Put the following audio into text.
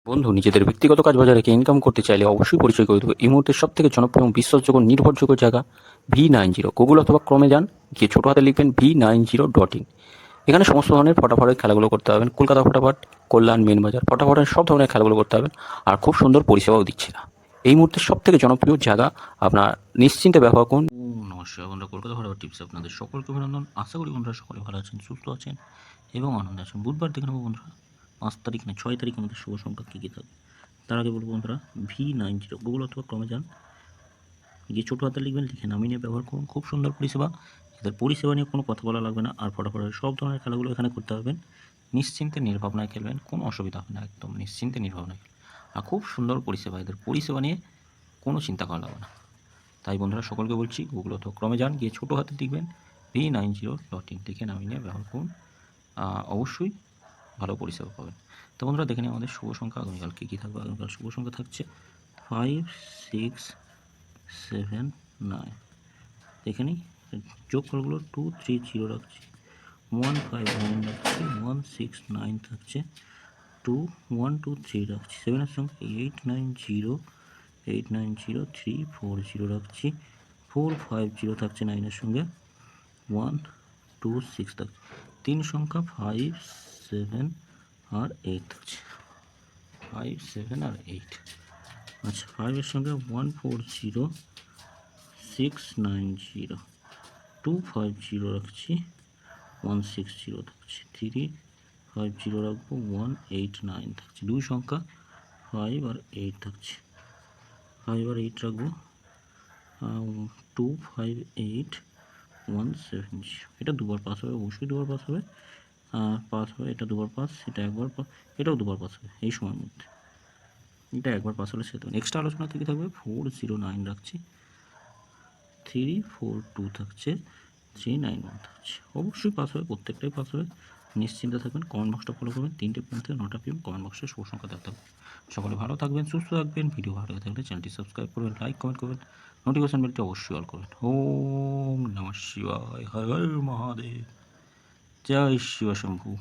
বন্ধু, নিজেদের ব্যক্তিগত কাজ বজায় রেখে ইনকাম করতে চাইলে অবশ্যই পরিচয় করে দেবো এই মুহূর্তে সবথেকে জনপ্রিয় এবং বিশ্বাসযোগ্য নির্ভরযোগ্য জায়গা V90। গুগল অথবা ক্রমে যান, গিয়ে ছোটো হাতে লিখবেন V90.in। এখানে সমস্ত ধরনের ফটাফটের খেলাগুলো করতে পারবেন। কলকাতা ফটাফট, কল্যাণ, মেন বাজার ফটাফটের সব ধরনের খেলাগুলো করতে পারবেন। আর খুব সুন্দর পরিষেবাও দিচ্ছে না। এই মুহূর্তে সবথেকে জনপ্রিয় জায়গা, আপনার নিশ্চিন্তে ব্যবহার করুন। নমস্কার বন্ধুরা, কলকাতা ফটাফট টিপস আপনাদের সকলকে অভিনন্দন। আশা করি বন্ধুরা সকলে ভালো আছেন, সুস্থ আছেন এবং আনন্দে আছেন। বুধবার দেখে নেবো বন্ধুরা 5 তারিখ না 6 তারিখ আমাদের শুভ সংখ্যা কী কী থাকবে। তার আগে বলবো বন্ধুরা, V90 গুগল অথবা ক্রমে যান, গিয়ে ছোটো হাতে লিখবেন, লিখে নামিয়ে নিয়ে ব্যবহার করুন। খুব সুন্দর পরিষেবা। এদের পরিষেবা নিয়ে কোনো কথা বলা লাগবে না। আর ফটাফটের সব ধরনের খেলাগুলো এখানে করতে পারবেন। নিশ্চিন্তে নির্ভাবনায় খেলবেন, কোনো অসুবিধা হবে না, একদম নিশ্চিন্তে নির্ভাবনায় খেলবেন। আর খুব সুন্দর পরিষেবা, এদের পরিষেবা নিয়ে কোনো চিন্তা করা লাগবে না। তাই বন্ধুরা সকলকে বলছি, গুগল অথবা ক্রমে যান, গিয়ে ছোটো হাতে লিখবেন V90.in, লিখে নামিয়ে নিয়ে ব্যবহার করুন। অবশ্যই ভালো পরিষেবা পাবেন। তো বন্ধুরা দেখে নিই আমাদের শুভ সংখ্যা আগামীকাল কী কী থাকবে। আগামীকাল শুভ সংখ্যা থাকছে 5, 6, 7, 9। দেখে নিই যোগফলগুলো 2, 3, 0 রাখছি, 1, 5, 9 রাখছি, 1, 6, 9 থাকছে, 2, 1, 2, 3 রাখছি, 7 এর সঙ্গে 8, 9, 0, 8, 9, 0, 3, 4, 0 রাখছি, 4, 5, 0 থাকছে 9 এর সঙ্গে, 1, 2, 6 থাকছে। 3 সংখ্যা 5, 7 আর 8 থাকছে, 5, 7 আর 8। আচ্ছা, 5 এর সঙ্গে 1, 4, 0, 6, 9, 0, 2, 5, 0 রাখছি, 1, 6, 0 থাকছে, 3, 5, 0 রাখবো, 1, 8, 9 থাকছে। 2 সংখ্যা 5 আর 8 থাকছে, 5 আর 8 রাখবো, 2, 5, 8, 1, 7, 0। এটা দুবার পাস হবে, অবশ্যই দুবার পাস হবে। পাস হবে, এটা দুবার পাস, এটা একবার পাস, এটাও দুবার পাস হবে এই সময়ের মধ্যে। এটা একবার পাস হলে সেটা এক্সট্রা আলোচনা থেকে থাকবে। 4, 0, 9 রাখছি, 3, 4, 2 থাকছে, 3, 9, 1 থাকছে। অবশ্যই পাস হবে, প্রত্যেকটাই পাস হবে, নিশ্চিন্তে থাকবেন। কমেন্ট বক্সটা ফলো করবেন, 3টে PM থেকে 9টা PM কমেন্ট বক্সে শুভ সংখ্যা দেওয়া থাকবে। সকলে ভালো থাকবেন, সুস্থ থাকবেন। ভিডিও ভালো লাগলে চ্যানেলটি সাবস্ক্রাইব করবেন, লাইক কমেন্ট করবেন, নোটিফিকেশন বেলটি অবশ্যই অল করবেন। ওম নমঃ শিবায়, হর হর মহাদেব, জয় শিব শম্ভু।